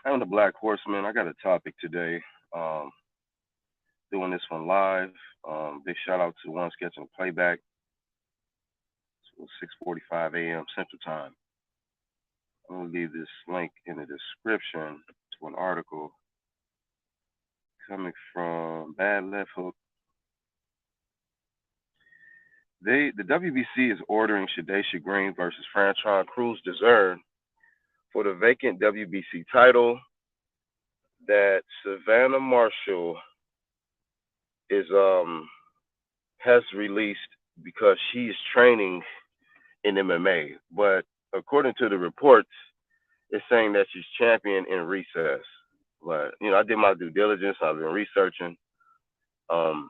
I'm the Black Horseman. I got a topic today. Um, Doing this one live. Big shout out to One Sketch and Playback. It's 6:45 a.m. Central Time. I'm gonna leave this link in the description to an article coming from Bad Left Hook. The WBC is ordering Shadasia Green versus Franchon Crews-Dezurn for the vacant WBC title that Savannah Marshall is has released because she's training in MMA. But according to the reports, it's saying that she's champion in recess. But I did my due diligence. I've been researching. Um,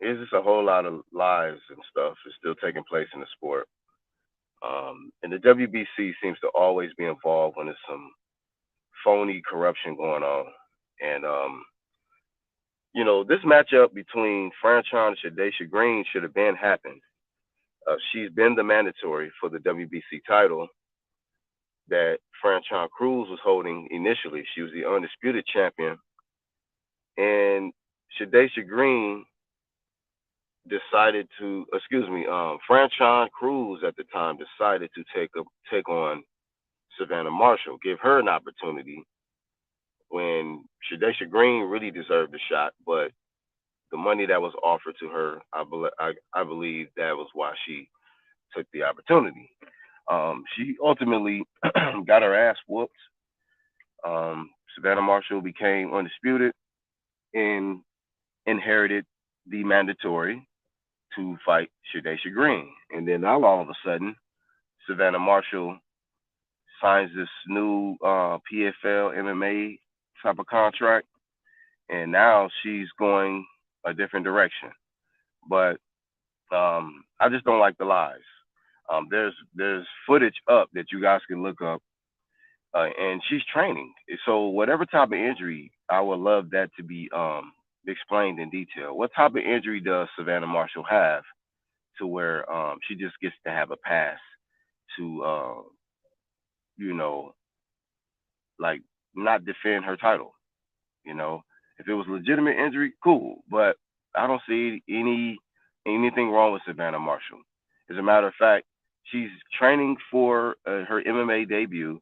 it's just a whole lot of lies and stuff is still taking place in the sport. And the WBC seems to always be involved when there's some phony corruption going on. And this matchup between Franchon and Shadasia Green should have been happened. She's been the mandatory for the WBC title that Franchon Cruz was holding initially. She was the undisputed champion, and Shadasia Green decided to, Franchon Cruz at the time decided to take on Savannah Marshall, give her an opportunity when Shadasia Green really deserved a shot, but the money that was offered to her, I believe that was why she took the opportunity. She ultimately got her ass whooped. Savannah Marshall became undisputed and inherited the mandatory to fight Shadasia Green. And then now all of a sudden, Savannah Marshall signs this new PFL MMA type of contract, and now she's going a different direction. But I just don't like the lies. There's footage up that you guys can look up, and she's training. So whatever type of injury, I would love that to be explained in detail. What type of injury does Savannah Marshall have to where she just gets to have a pass to you know like not defend her title? You know, if it was legitimate injury, cool. But I don't see anything wrong with Savannah Marshall. As a matter of fact, she's training for her MMA debut,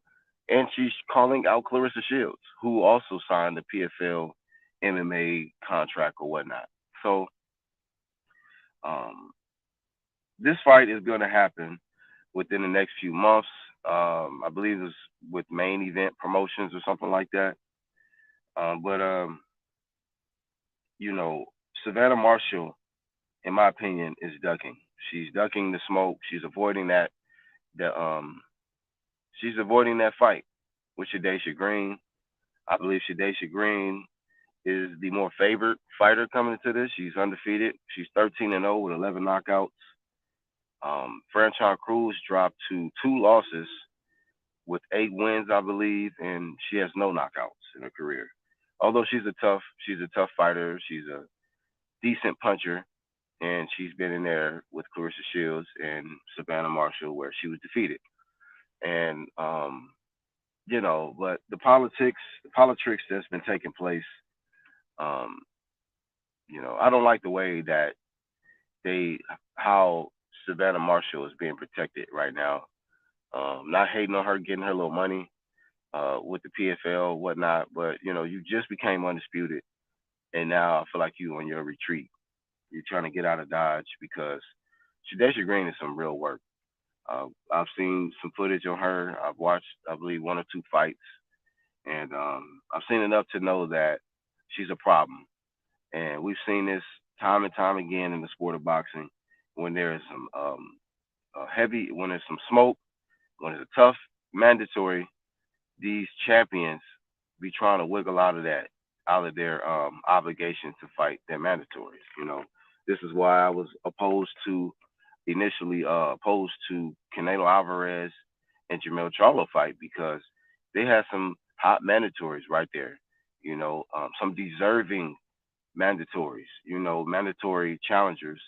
and she's calling out Clarissa Shields, who also signed the PFL MMA contract or whatnot. So um, this fight is going to happen within the next few months. I believe it's with Main Event Promotions or something like that. But you know, Savannah Marshall, in my opinion, is ducking. She's ducking the smoke. The she's avoiding that fight with Shadasia Green. I believe Shadasia Green is the more favored fighter coming into this. She's undefeated. She's 13-0 with 11 knockouts. Franchon Cruz dropped to 2 losses with 8 wins, I believe, and she has no knockouts in her career. Although she's a tough fighter. She's a decent puncher, and she's been in there with Clarissa Shields and Savannah Marshall where she was defeated. And but the politics that's been taking place, um, I don't like the way that they how Savannah Marshall is being protected right now. Not hating on her getting her little money with the PFL, whatnot, but you just became undisputed, and now I feel like you on your retreat. You're trying to get out of Dodge because Shadasia Green is some real work. I've seen some footage on her. I've watched, I believe, 1 or 2 fights, and I've seen enough to know that she's a problem. And we've seen this time and time again in the sport of boxing when there is some when there's some smoke, when it's a tough mandatory, these champions be trying to wiggle out of that, out of their obligation to fight their mandatories. This is why I was initially opposed to Canelo Alvarez and Jamel Charlo fight because they had some hot mandatories right there. Some deserving mandatories. Mandatory challengers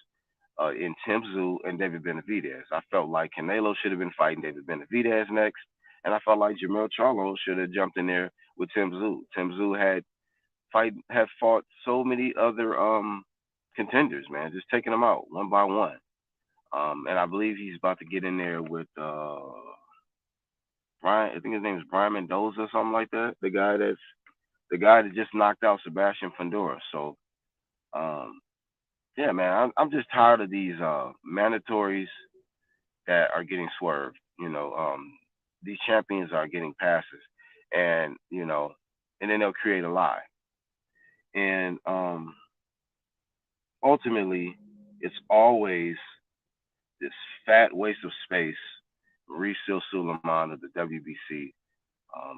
in Tim Tszyu and David Benavidez. I felt like Canelo should have been fighting David Benavidez next, And I felt like Jamel Charlo should have jumped in there with Tim Tszyu. Tim Tszyu had fought so many other contenders, man, just taking them out one by one. And I believe he's about to get in there with Brian. I think his name is Brian Mendoza or something like that. The guy that just knocked out Sebastian Fundora. So yeah, man, I'm just tired of these mandatories that are getting swerved. These champions are getting passes, and and then they'll create a lie, and ultimately, it's always this fat waste of space. Mauricio Suleiman of the WBC,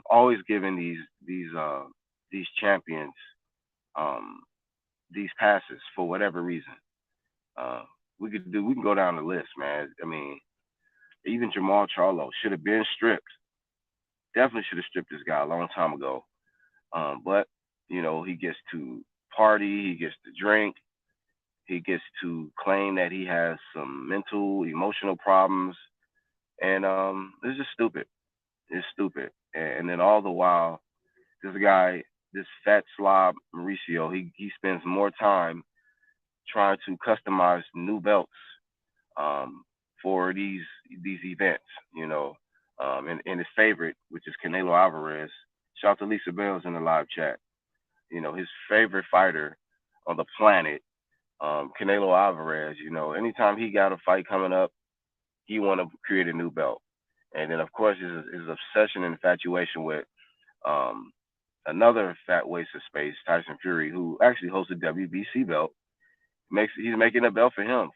always giving these champions um, these passes for whatever reason. Uh, we can go down the list, man. I mean, even Jamal Charlo should have been stripped. Definitely should have stripped this guy a long time ago. But he gets to party, he gets to drink, he gets to claim that he has some mental, emotional problems, and it's just stupid. It's stupid. And then all the while, this guy, this fat slob Mauricio, he spends more time trying to customize new belts um, for these events, and his favorite, which is Canelo Alvarez. Shout out to Lisa Bells in the live chat. His favorite fighter on the planet, Canelo Alvarez. Anytime he got a fight coming up, he want to create a new belt. And then, of course, his obsession and infatuation with um, another fat waste of space, Tyson Fury, who actually holds the WBC belt. He's making a belt for him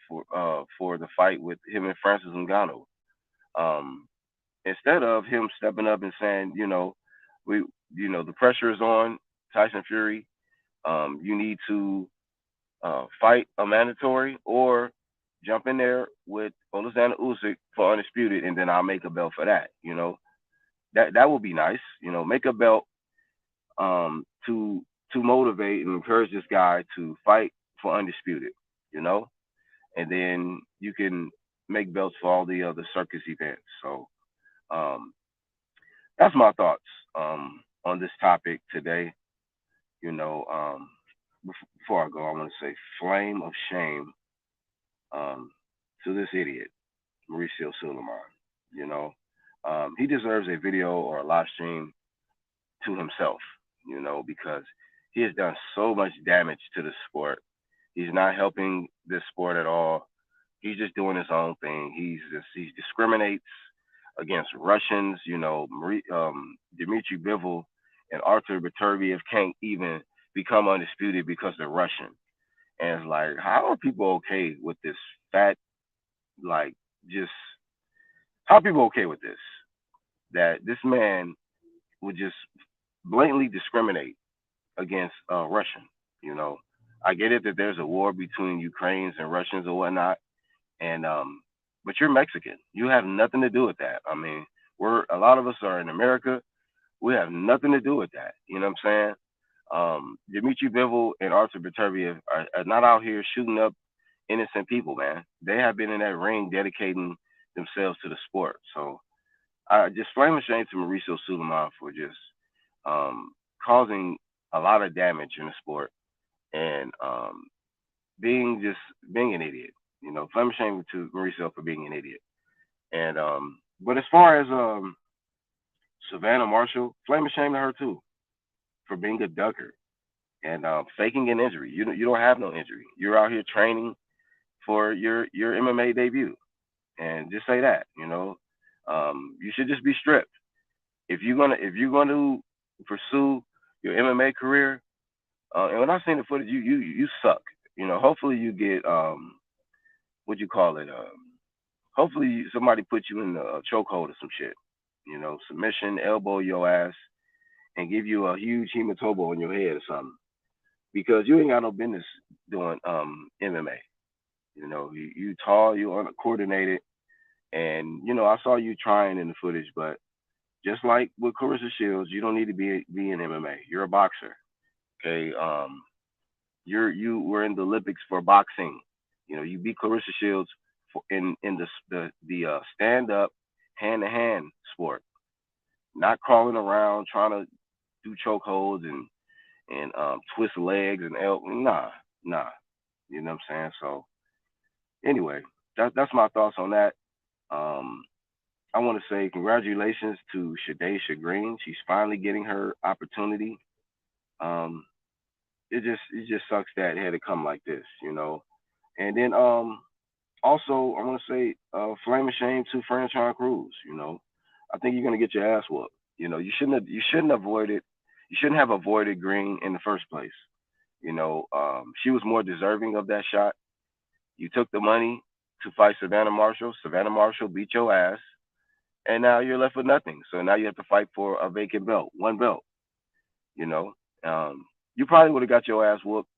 for the fight with him and Francis Ngannou. Um, Instead of him stepping up and saying, we, the pressure is on Tyson Fury. You need to fight a mandatory or jump in there with Alexander Usyk for undisputed, and then I'll make a belt for that. That would be nice. Make a belt to motivate and encourage this guy to fight for undisputed. You know, and then you can make belts for all the other circus events. So um, that's my thoughts on this topic today. You know, before I go, I want to say flame of shame to this idiot, Mauricio Suleiman. You know, he deserves a video or a live stream to himself, because he has done so much damage to the sport. He's not helping this sport at all. He's just doing his own thing. He discriminates against Russians. Dmitry Bivol and Arthur Beterbiev can't even become undisputed because they're Russian. And it's like, how are people okay with this fat, like, just how are people okay with this? That this man would just blatantly discriminate against Russian. You know, I get it that there's a war between Ukrainians and Russians or whatnot, and but you're Mexican. You have nothing to do with that. I mean, a lot of us are in America. We have nothing to do with that. You know what I'm saying? Dmitry Bivol and Arthur Beterbiev are not out here shooting up innocent people, man. They have been in that ring dedicating themselves to the sport. So I just flame a shame to Mauricio Suleiman for just causing a lot of damage in the sport and being an idiot. Flame a shame to Mauricio for being an idiot. And but as far as Savannah Marshall, flame a shame to her too for being a ducker and faking an injury. You don't have no injury. You're out here training for your MMA debut, and just say that. You should just be stripped. If you're gonna pursue your MMA career, and when I've seen the footage, you suck. Hopefully you get what you call it. Hopefully somebody put you in a chokehold or some shit. Submission, elbow your ass, and give you a huge hematoma on your head or something. Because you ain't got no business doing MMA. You tall, you uncoordinated, and I saw you trying in the footage, but just like with Clarissa Shields, you don't need to be in MMA. You're a boxer. Okay. You were in the Olympics for boxing. You beat Clarissa Shields in the stand up hand to hand sport. not crawling around trying to do chokeholds and twist legs and elbow. Nah. You know what I'm saying? So anyway, that's my thoughts on that. Um, I want to say congratulations to Shadasia Green. She's finally getting her opportunity. Um, it just sucks that it had to come like this, you know. And then also I want to say flame of shame to Franchon Crews. You know, I think you're gonna get your ass whooped. You know, you shouldn't have avoided Green in the first place. You know, she was more deserving of that shot. You took the money to fight Savannah Marshall. Savannah Marshall beat your ass, and now you're left with nothing. So now you have to fight for a vacant belt, one belt. You know, you probably would have got your ass whooped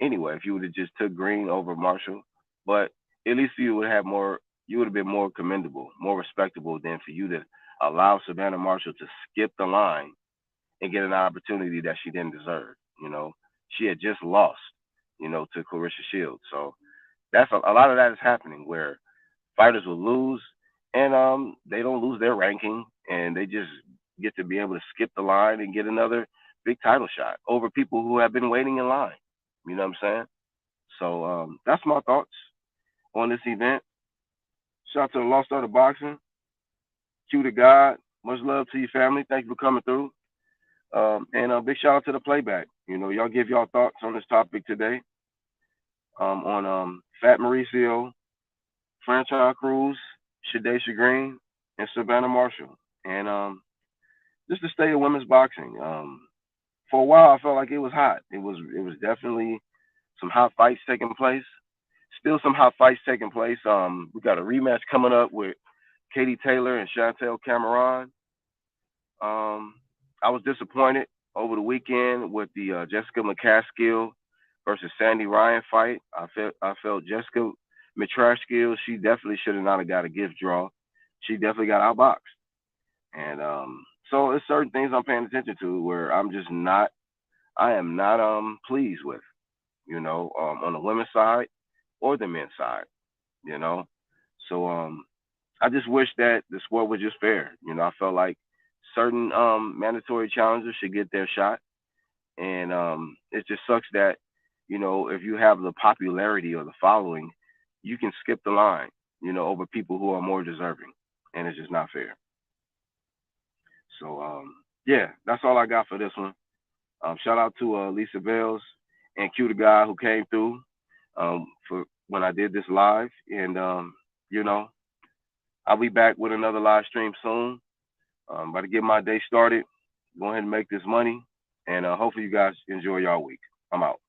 anyway if you would have just took Green over Marshall. But at least you would have more. You would have been more commendable, more respectable than for you to allow Savannah Marshall to skip the line and get an opportunity that she didn't deserve. You know, she had just lost. You know, to Clarissa Shields. So that's a lot of that is happening where fighters will lose and they don't lose their ranking and they just get to be able to skip the line and get another big title shot over people who have been waiting in line. You know what I'm saying? So that's my thoughts on this event. Shout out to the Lost Art of Boxing. Q to God. Much love to your family. Thank you for coming through. And a big shout out to the playback. You know, y'all give y'all thoughts on this topic today on Fat Mauricio, Franchon Crews, Shadasia Green, and Savannah Marshall. And just to stay in women's boxing. For a while, I felt like it was hot. It was definitely some hot fights taking place. Still some hot fights taking place. We got a rematch coming up with Katie Taylor and Chantel Cameron. I was disappointed over the weekend with the Jessica McCaskill versus Sandy Ryan fight. I felt Jessica McCaskill, she definitely should have not have got a gift draw. She definitely got outboxed. And so it's certain things I'm paying attention to where I am not pleased with, you know, on the women's side or the men's side, you know. So I just wish that the sport was just fair. You know, I felt like certain mandatory challengers should get their shot. And it just sucks that, you know, if you have the popularity or the following, you can skip the line, you know, over people who are more deserving. And it's just not fair. So, yeah, that's all I got for this one. Shout out to Lisa Bells and Q the guy who came through for when I did this live. And, you know, I'll be back with another live stream soon. About to get my day started. Go ahead and make this money. And hopefully you guys enjoy y'all week. I'm out.